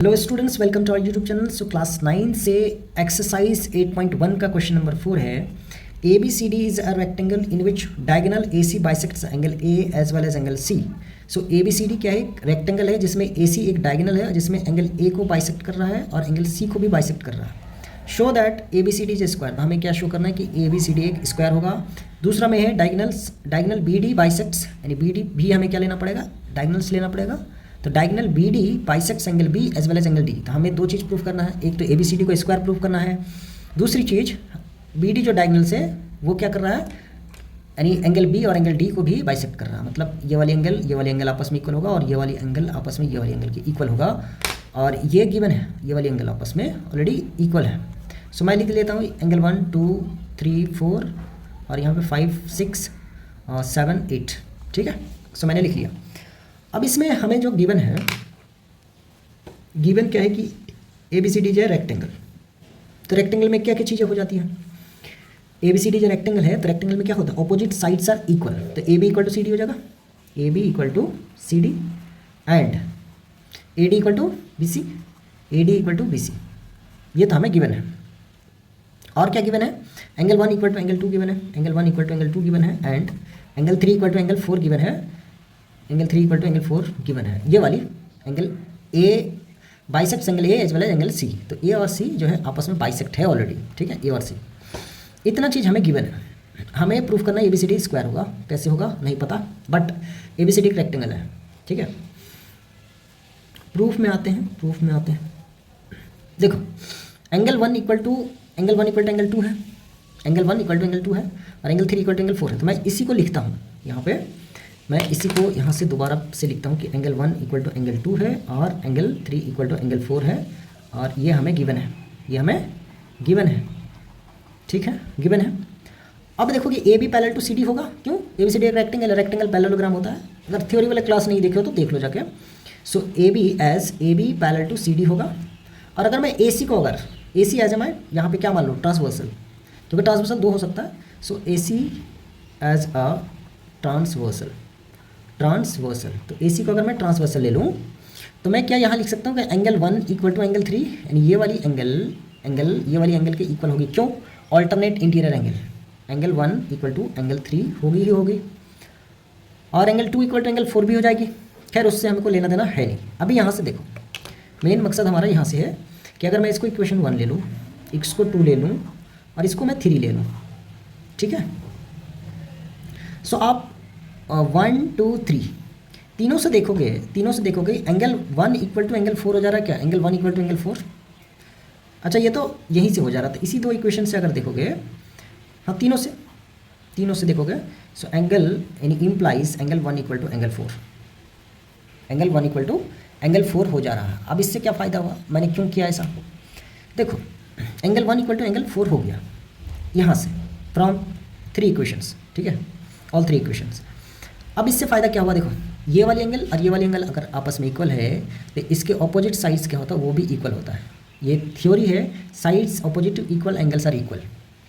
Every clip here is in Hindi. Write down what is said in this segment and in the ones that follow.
Hello students, welcome to our YouTube channel. So class 9 से एक्सरसाइज 8.1 का क्वेश्चन नंबर 4 है। A B C D is a rectangle in which diagonal A C bisects angle A as well as angle C. So A B C D क्या है? एक रेक्टेंगल है जिसमें ए सी एक डायगोनल है जिसमें एंगल ए को बाइसेक्ट कर रहा है और एंगल सी को भी बाइसेक्ट कर रहा है। Show that A B C D is square. हमें क्या शो करना है कि ए बी सी डी एक स्क्वायर होगा। दूसरा में है डायगोनल बी डी बाइसेक्ट्स, यानी बी डी भी हमें क्या लेना पड़ेगा? डायगोनल्स लेना पड़ेगा। तो diagonal B D bisects angle B as well as angle D. तो हमें दो चीज़ प्रूव करना है, एक तो ए बी सी डी को स्क्वायर प्रूव करना है, दूसरी चीज़ बी डी जो डायगोनल से वो क्या कर रहा है, यानी एंगल बी और एंगल डी को भी बाइसेक्ट कर रहा है। मतलब ये वाली एंगल आपस में इक्वल होगा और ये वाली एंगल आपस में ये वाली एंगल के इक्वल होगा। और ये गिवन है, ये वाली एंगल आपस में ऑलरेडी इक्वल है। सो मैं लिख लेता हूँ एंगल 1 2 3 4 और यहाँ पे 5 6 7 8। ठीक है, सो मैंने लिख लिया। अब इसमें हमें जो गिवन है, गिवन क्या है कि ए बी सी डी जो है रेक्टेंगल। तो रेक्टेंगल में क्या क्या चीज़ें हो जाती हैं? ए बी सी डी जो रेक्टेंगल है तो रेक्टेंगल में क्या होता है? Opposite sides are equal. तो A B equal to C D हो जाएगा, A B equal to C D and A D equal to B C, A D equal to B C. ये तो हमें गिवन है। और क्या गिवन है? Angle 1 equal to angle 2 given है, angle 1 equal to angle 2 given है and angle 3 equal to angle 4 given है, angle 3 equal to angle 4 given है। ये वाली angle A bisect angle A as well as angle C. तो ए और सी जो है आपस में बाइसेक्ट है ऑलरेडी। ठीक है, ए और सी इतना चीज़ हमें गिवन है। हमें प्रूफ करना है A B C D square होगा। कैसे होगा नहीं पता, but A B C D एक रेक्टेंगल है। ठीक है, प्रूफ में आते हैं। देखो एंगल 1 इक्वल टू एंगल 2 है, एंगल 1 इक्वल टू एंगल 2 है और एंगल 3 इक्वल टू एंगल 4 है। तो मैं इसी को लिखता हूँ यहाँ पे, मैं इसी को यहाँ से दोबारा से लिखता हूँ कि एंगल 1 इक्वल टू एंगल 2 है और एंगल 3 इक्वल टू एंगल 4 है और ये हमें गिवन है, ये हमें गिवन है। ठीक है, गिवन है। अब देखो कि A B parallel to C D होगा। क्यों? ए बी सी डी एक रेक्टेंगल है, रेक्टेंगल पैरेललोग्राम होता है। अगर थ्योरी वाले क्लास नहीं देखे हो तो देख लो जाके। So A B parallel to C D होगा। और अगर मैं ए सी को, अगर ए सी एज ए मैं यहाँ पे क्या मान लो, ट्रांसवर्सल, क्योंकि ट्रांसवर्सल दो हो सकता है। सो ए सी एज अ ट्रांसवर्सल, तो ए सी को अगर मैं ट्रांसवर्सल ले लूँ तो मैं क्या यहाँ लिख सकता हूँ कि एंगल 1 इक्वल टू एंगल 3, यानी ये वाली एंगल ये वाली एंगल के इक्वल होगी। क्यों? Alternate interior angle 1 equal to angle 3 होगी ही होगी और एंगल 2 इक्वल टू एंगल 4 भी हो जाएगी। खैर उससे हमको लेना देना है नहीं। अभी यहाँ से देखो, मेन मकसद हमारा यहाँ से है कि अगर मैं इसको इक्वेशन 1 ले लूँ, इसको 2 ले लूँ और इसको मैं 3 ले लूँ। ठीक है, सो आप 1 2 3 तीनों से देखोगे एंगल 1 इक्वल टू एंगल 4 हो जा रहा है। क्या? Angle 1 equal to angle 4। अच्छा, ये तो यहीं से हो जा रहा था। इसी दो इक्वेशन से अगर देखोगे, हाँ तीनों से देखोगे, सो एंगल यानी implies angle 1 equal to angle 4, angle 1 equal to angle 4 हो जा रहा है। अब इससे क्या फ़ायदा हुआ, मैंने क्यों किया ऐसा? देखो एंगल 1 इक्वल टू एंगल 4 हो गया यहाँ से फ्रॉम 3 इक्वेशंस। ठीक है, ऑल 3 इक्वेशंस। अब इससे फ़ायदा क्या हुआ? देखो ये वाली एंगल और ये वाली एंगल अगर आपस में इक्वल है तो इसके ऑपोजिट साइड्स क्या होता है, वो भी इक्वल होता है। ये थ्योरी है, sides opposite to equal angles are equal.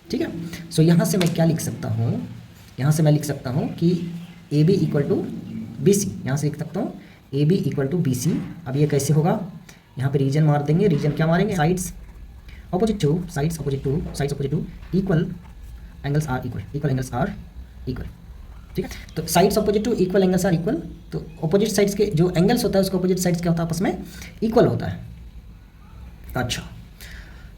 ठीक है, सो यहाँ से मैं क्या लिख सकता हूँ, यहाँ से मैं लिख सकता हूँ कि A B equal to B C, यहाँ से लिख सकता हूँ A B equal to B C. अब ये कैसे होगा? यहाँ पे रीजन मार देंगे। रीजन क्या मारेंगे? Sides opposite to equal angles are equal. ठीक है, तो sides opposite to equal angles are equal. तो ऑपोजिट साइड्स के जो एंगल्स होता है उसके ऑपोजिट साइड्स क्या होता है? आपस में इक्वल होता है। अच्छा,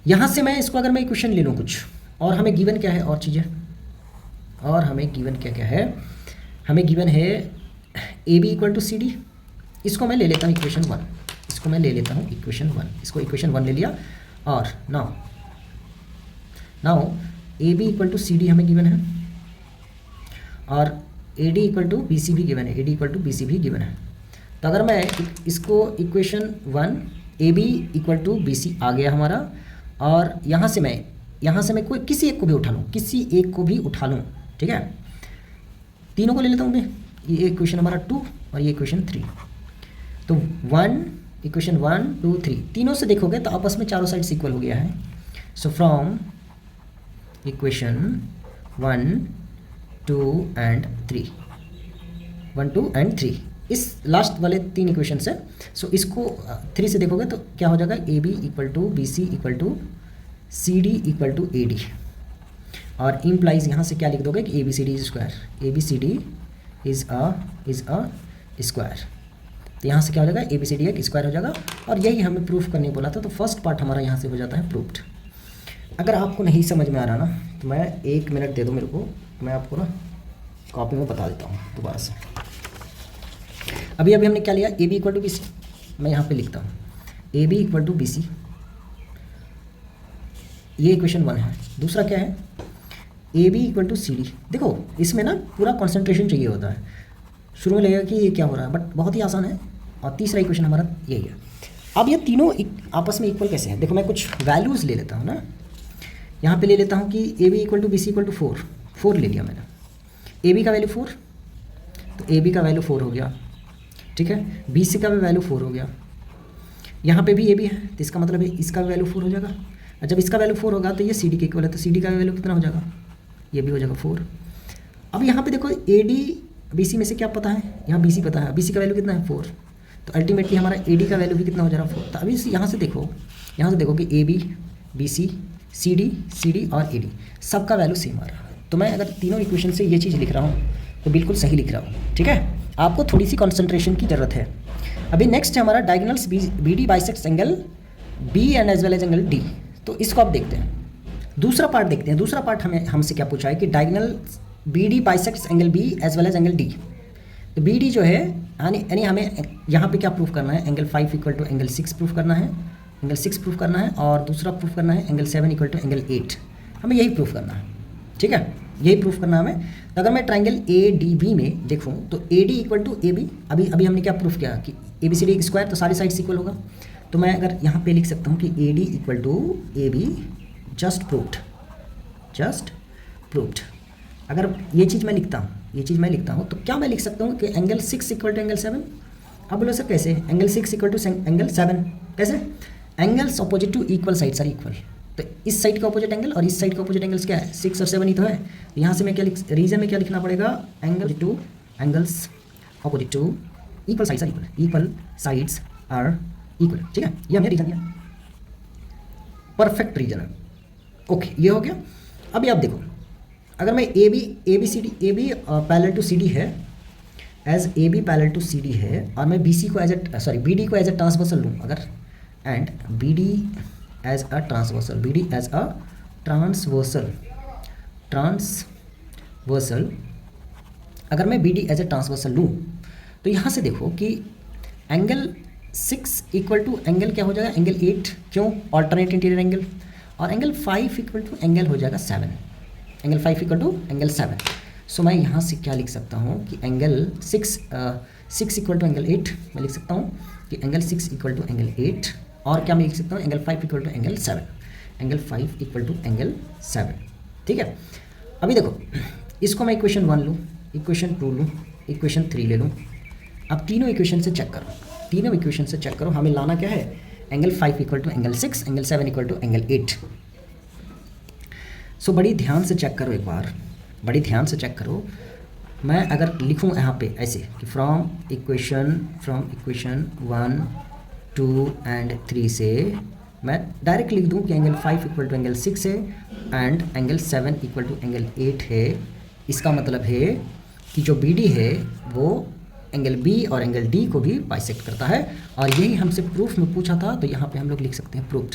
यहाँ से मैं इसको अगर मैं इक्वेशन ले लूँ कुछ, और हमें गिवन क्या है और चीज़ें, और हमें गिवन क्या है? हमें गिवन है A B equal to C D. इसको मैं ले लेता हूँ इक्वेशन 1, इसको इक्वेशन 1 ले लिया। और now A B equal to C D हमें गिवन है और A D equal to B C भी गिवन है, तो अगर मैं इसको equation 1 A B equal to B C आ गया हमारा, और यहाँ से मैं कोई किसी एक को भी उठा लूँ। ठीक है, तीनों को ले लेता हूँ मैं। ये इक्वेशन हमारा 2 और ये इक्वेशन 3। तो इक्वेशन 1 2 3 तीनों से देखोगे तो आपस में चारों साइड्स इक्वल हो गया है। सो फ्रॉम इक्वेशन 1 2 and 3 इस लास्ट वाले 3 इक्वेशन से, सो इसको 3 से देखोगे तो क्या हो जाएगा, A B equal to B C equal to C D equal to A D, और इम्प्लाइज यहाँ से क्या लिख दोगे कि A B C D is square, A B C D is a square. तो यहाँ से क्या हो जाएगा, ए बी सी डी एक स्क्वायर हो जाएगा, और यही हमें प्रूफ करने बोला था। तो फर्स्ट पार्ट हमारा यहाँ से हो जाता है प्रूफ्ड। अगर आपको नहीं समझ में आ रहा ना तो मैं 1 मिनट दे दो मेरे को, मैं आपको ना कॉपी में बता देता हूँ दोबारा से। अभी हमने क्या लिया, A B equal to B C, मैं यहाँ पे लिखता हूँ A B equal to B C, ये इक्वेशन 1 है। दूसरा क्या है, A B equal to C D. देखो इसमें ना पूरा कॉन्सेंट्रेशन चाहिए होता है, शुरू में लगेगा कि ये क्या हो रहा है, बट बहुत ही आसान है। और तीसरा इक्वेशन हमारा यही है। अब ये तीनों आपस में इक्वल कैसे हैं, देखो मैं कुछ वैल्यूज़ ले लेता हूँ ना, यहाँ पे ले लेता हूँ कि A B equal to B C equal to 4 ले लिया मैंने, ए बी का वैल्यू 4, तो ए बी का वैल्यू 4 हो गया, ठीक है। बी सी का भी वैल्यू 4 हो गया, यहाँ पे भी ए बी है तो इसका मतलब है इसका भी वैल्यू 4 हो जाएगा। और जब इसका वैल्यू 4 होगा तो ये सी डी के इक्वल है, तो सी डी का वैल्यू कितना हो जाएगा, ये भी हो जाएगा 4। अब यहाँ पे देखो ए डी बी सी में से क्या पता है, यहाँ बी सी पता है, बी सी का वैल्यू कितना है 4, तो अल्टीमेटली हमारा ए डी का वैल्यू भी कितना हो जा रहा है 4। तो अभी यहाँ से देखो कि A B B C C D और ए डी सबका वैल्यू सेम आ रहा है। तो मैं अगर तीनों इक्वेशन से ये चीज़ लिख रहा हूँ तो बिल्कुल सही लिख रहा हूँ, ठीक है। आपको थोड़ी सी कॉन्सेंट्रेशन की ज़रूरत है। अभी नेक्स्ट है हमारा diagonals B D bisects angle B and as well as angle D. तो इसको आप देखते हैं, दूसरा पार्ट देखते हैं। दूसरा पार्ट हमसे क्या पूछा है कि diagonal B D bisects angle B as well as angle D. तो बी डी जो है यानी हमें यहाँ पे क्या प्रूफ करना है, angle 5 equal to angle 6 proof करना है, एंगल 6 प्रूफ करना है, और दूसरा प्रूफ करना है एंगल 7 इक्वल टू एंगल 8। हमें यही प्रूफ करना है, ठीक है, यही प्रूफ करना है हमें। तो अगर मैं ट्राइंगल ए डी बी में देखूँ तो A D equal to A B, अभी हमने क्या प्रूफ किया कि A B C D square, तो सारी साइड्स इक्वल होगा। तो मैं अगर यहाँ पे लिख सकता हूँ कि A D equal to A B, just proofed. अगर ये चीज़ मैं लिखता हूँ तो क्या मैं लिख सकता हूँ कि एंगल 6 इक्वल टू एंगल 7। अब बोलो सर कैसे, एंगल 6 इक्वल टू एंगल 7 कैसे, angles opposite to equal sides are equal. तो इस साइड का अपोजिट एंगल और इस साइड का अपोजिट एंगल्स क्या है, 6 और 7 ही तो है। यहाँ से मैं क्या रीजन में क्या लिखना पड़ेगा, angles opposite to equal sides are equal, ठीक है। ये हमने रीजन दिया, परफेक्ट रीजन है, ओके, ये हो गया। अभी आप देखो, अगर मैं A B C D parallel to C D है, as A B parallel to C D है, और मैं बी डी को एज ए ट्रांसवर्सल लूँ अगर, and B D as a transversal, अगर मैं B D as a transversal लूँ तो यहाँ से देखो कि एंगल 6 इक्वल टू एंगल क्या हो जाएगा, एंगल 8, क्यों, ऑल्टरनेट इंटीरियर एंगल, और एंगल 5 इक्वल टू एंगल हो जाएगा 7, एंगल 5 इक्वल टू एंगल 7। सो मैं यहाँ से क्या लिख सकता हूँ कि एंगल 6 इक्वल टू एंगल 8, मैं लिख सकता हूँ कि एंगल 6 इक्वल टू एंगल 8, और क्या मैं लिख सकता हूँ, angle 5 equal to angle 7, angle 5 equal to angle 7, ठीक है। अभी देखो इसको मैं इक्वेशन 1 लूँ, इक्वेशन 2 लूँ, इक्वेशन 3 ले लूँ। अब तीनों इक्वेशन से चेक करो, हमें लाना क्या है, angle 5 equal to angle 6, angle 7 equal to angle 8। So बड़ी ध्यान से चेक करो एक बार, बड़ी ध्यान से चेक करो। मैं अगर लिखूँ यहाँ पे ऐसे कि फ्रॉम इक्वेशन 1, 2 एंड 3 से मैं डायरेक्ट लिख दूँ कि एंगल 5 इक्वल टू एंगल 6 है and angle 7 equal to angle 8 है। इसका मतलब है कि जो बी डी है वो एंगल बी और एंगल डी को भी बाइसेक्ट करता है, और यही हमसे प्रूफ में पूछा था, तो यहाँ पे हम लोग लिख सकते हैं प्रूफ्ड।